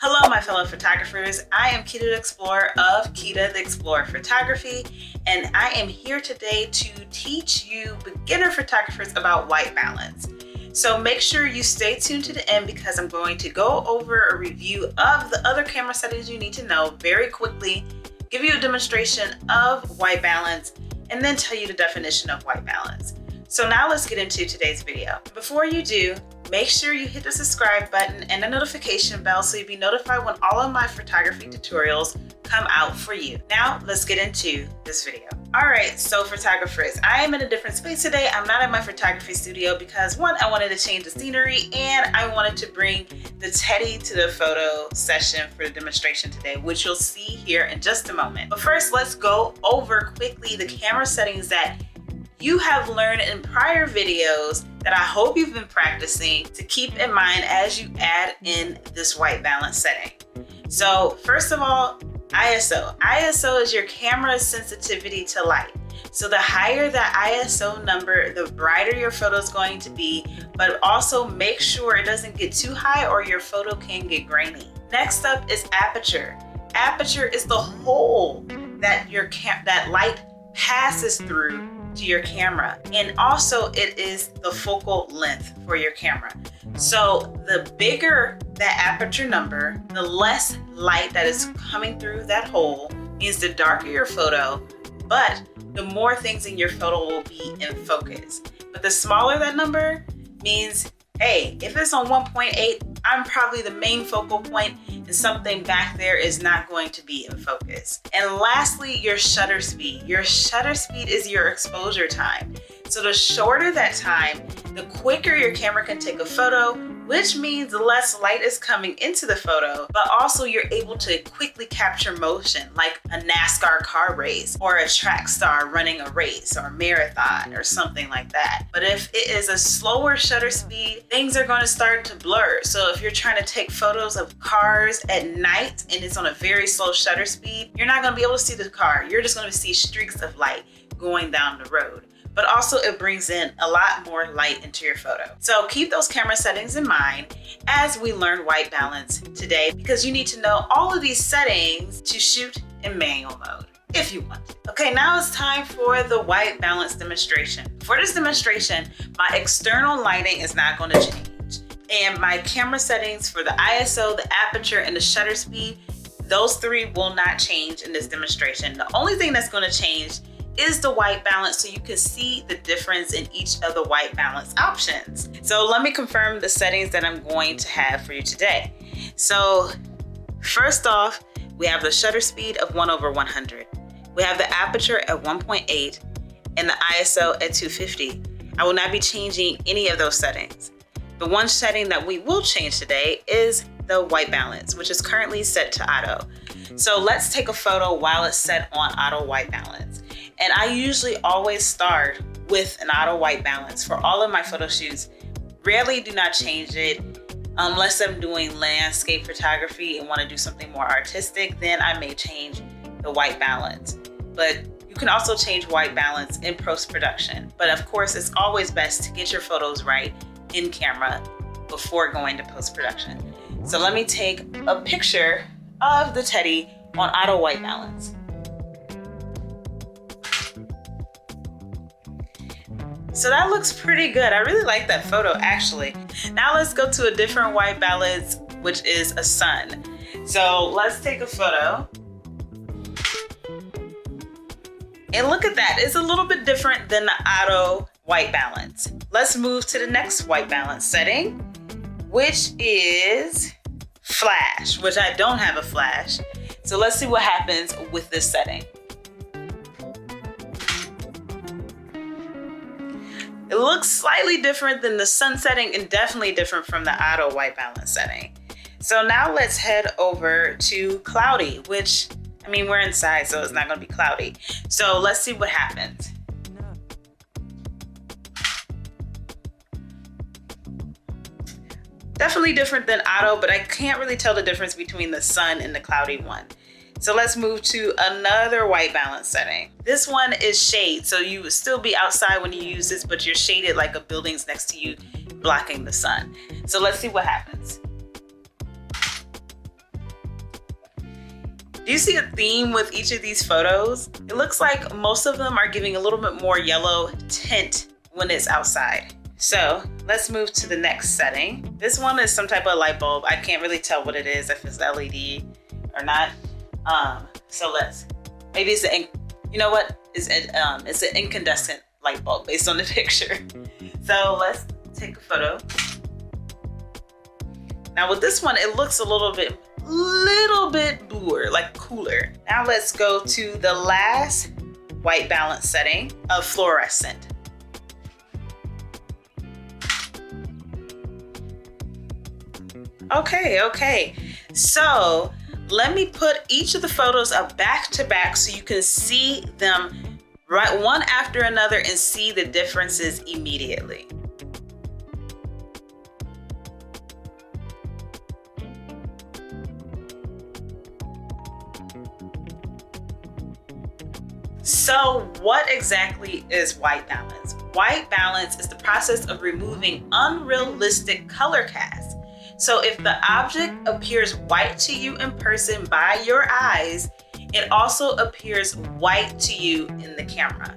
Hello, my fellow photographers. I am Kita the Explorer of Kita the Explorer Photography, and I am here today to teach you beginner photographers about white balance. So make sure you stay tuned to the end because I'm going to go over a review of the other camera settings you need to know very quickly, give you a demonstration of white balance, and then tell you the definition of white balance. So now let's get into today's video. Before you do, make sure you hit the subscribe button and the notification bell so you'll be notified when all of my photography tutorials come out for you. Now let's get into this video. All right, so photographers, I am in a different space today. I'm not in my photography studio because one, I wanted to change the scenery and I wanted to bring the Teddy to the photo session for the demonstration today, which you'll see here in just a moment. But first, let's go over quickly the camera settings that you have learned in prior videos that I hope you've been practicing to keep in mind as you add in this white balance setting. So first of all, ISO. ISO is your camera's sensitivity to light. So the higher the ISO number, the brighter your photo is going to be, but also make sure it doesn't get too high or your photo can get grainy. Next up is aperture. Aperture is the hole that that light passes through to your camera, and also it is the focal length for your camera. So the bigger that aperture number, the less light that is coming through that hole, means the darker your photo, but the more things in your photo will be in focus. But the smaller that number means, hey, if it's on 1.8, I'm probably the main focal point and something back there is not going to be in focus. And lastly, your shutter speed. Your shutter speed is your exposure time. So the shorter that time, the quicker your camera can take a photo, which means less light is coming into the photo, but also you're able to quickly capture motion like a NASCAR car race or a track star running a race or a marathon or something like that. But if it is a slower shutter speed, things are going to start to blur. So if you're trying to take photos of cars at night and it's on a very slow shutter speed, you're not going to be able to see the car. You're just going to see streaks of light going down the road. But also it brings in a lot more light into your photo. So keep those camera settings in mind as we learn white balance today, because you need to know all of these settings to shoot in manual mode if you want to. Okay, now it's time for the white balance demonstration. For this demonstration, my external lighting is not going to change. And my camera settings for the ISO, the aperture, and the shutter speed, those three will not change in this demonstration. The only thing that's going to change is the white balance, so you can see the difference in each of the white balance options. So let me confirm the settings that I'm going to have for you today. So first off, we have the shutter speed of 1/100. We have the aperture at 1.8 and the ISO at 250. I will not be changing any of those settings. The one setting that we will change today is the white balance, which is currently set to auto. So let's take a photo while it's set on auto white balance. And I usually always start with an auto white balance for all of my photo shoots. Rarely do not change it unless I'm doing landscape photography and want to do something more artistic, then I may change the white balance. But you can also change white balance in post-production. But of course, it's always best to get your photos right in camera before going to post-production. So let me take a picture of the Teddy on auto white balance. So that looks pretty good. I really like that photo actually. Now let's go to a different white balance, which is a sun. So let's take a photo. And look at that, it's a little bit different than the auto white balance. Let's move to the next white balance setting, which is flash, which I don't have a flash. So let's see what happens with this setting. It looks slightly different than the sun setting and definitely different from the auto white balance setting. So now let's head over to cloudy, which, I mean, we're inside, so it's not gonna be cloudy. So let's see what happens. Definitely different than auto, but I can't really tell the difference between the sun and the cloudy one. So let's move to another white balance setting. This one is shade. So you would still be outside when you use this, but you're shaded like a building's next to you, blocking the sun. So let's see what happens. Do you see a theme with each of these photos? It looks like most of them are giving a little bit more yellow tint when it's outside. So let's move to the next setting. This one is some type of light bulb. I can't really tell what it is, if it's LED or not. So maybe it's you know what? It's an incandescent light bulb based on the picture. So let's take a photo. Now with this one, it looks a little bit bluer, like cooler. Now let's go to the last white balance setting of fluorescent. Okay. So let me put each of the photos up back to back so you can see them right one after another and see the differences immediately. So what exactly is white balance? White balance is the process of removing unrealistic color casts. So if the object appears white to you in person by your eyes, it also appears white to you in the camera.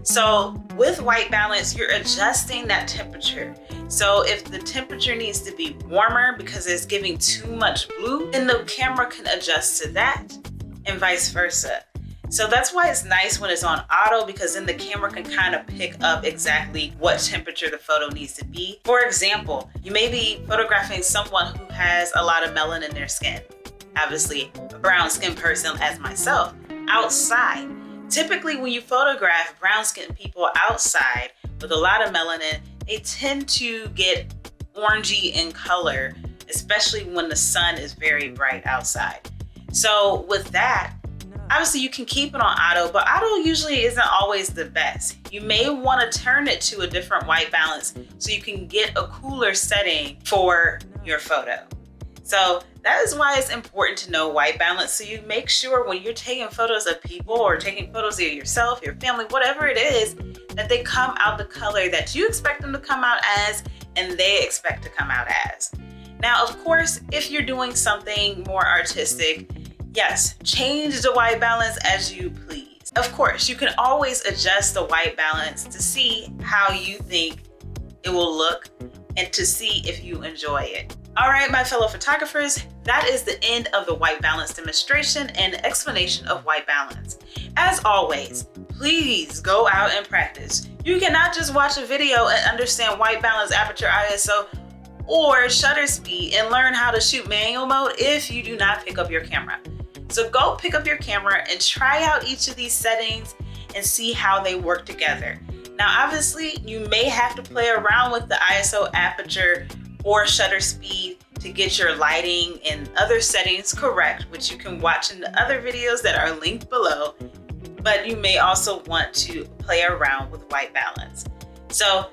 So with white balance, you're adjusting that temperature. So if the temperature needs to be warmer because it's giving too much blue, then the camera can adjust to that, and vice versa. So that's why it's nice when it's on auto, because then the camera can kind of pick up exactly what temperature the photo needs to be. For example, you may be photographing someone who has a lot of melanin in their skin. Obviously, a brown skin person as myself, outside. Typically, when you photograph brown skin people outside with a lot of melanin, they tend to get orangey in color, especially when the sun is very bright outside. So with that, obviously you can keep it on auto, but auto usually isn't always the best. You may want to turn it to a different white balance so you can get a cooler setting for your photo. So that is why it's important to know white balance, so you make sure when you're taking photos of people or taking photos of yourself, your family, whatever it is, that they come out the color that you expect them to come out as and they expect to come out as. Now, of course, if you're doing something more artistic, yes, change the white balance as you please. Of course, you can always adjust the white balance to see how you think it will look and to see if you enjoy it. All right, my fellow photographers, that is the end of the white balance demonstration and explanation of white balance. As always, please go out and practice. You cannot just watch a video and understand white balance, aperture, ISO, or shutter speed and learn how to shoot manual mode if you do not pick up your camera. So go pick up your camera and try out each of these settings and see how they work together. Now, obviously, you may have to play around with the ISO, aperture, or shutter speed to get your lighting and other settings correct, which you can watch in the other videos that are linked below. But you may also want to play around with white balance. So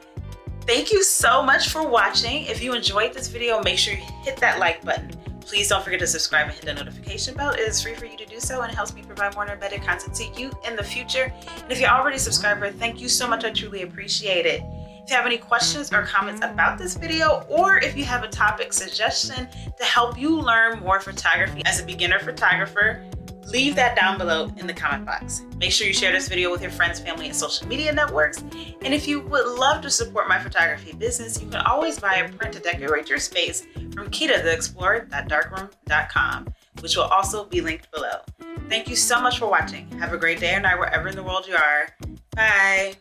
thank you so much for watching. If you enjoyed this video, make sure you hit that like button. Please don't forget to subscribe and hit the notification bell. It is free for you to do so and helps me provide more and better content to you in the future. And if you're already a subscriber, thank you so much. I truly appreciate it. If you have any questions or comments about this video, or if you have a topic suggestion to help you learn more photography as a beginner photographer, leave that down below in the comment box. Make sure you share this video with your friends, family, and social media networks. And if you would love to support my photography business, you can always buy a print to decorate your space from KitaTheExplorer.darkroom.com, which will also be linked below. Thank you so much for watching. Have a great day or night wherever in the world you are. Bye.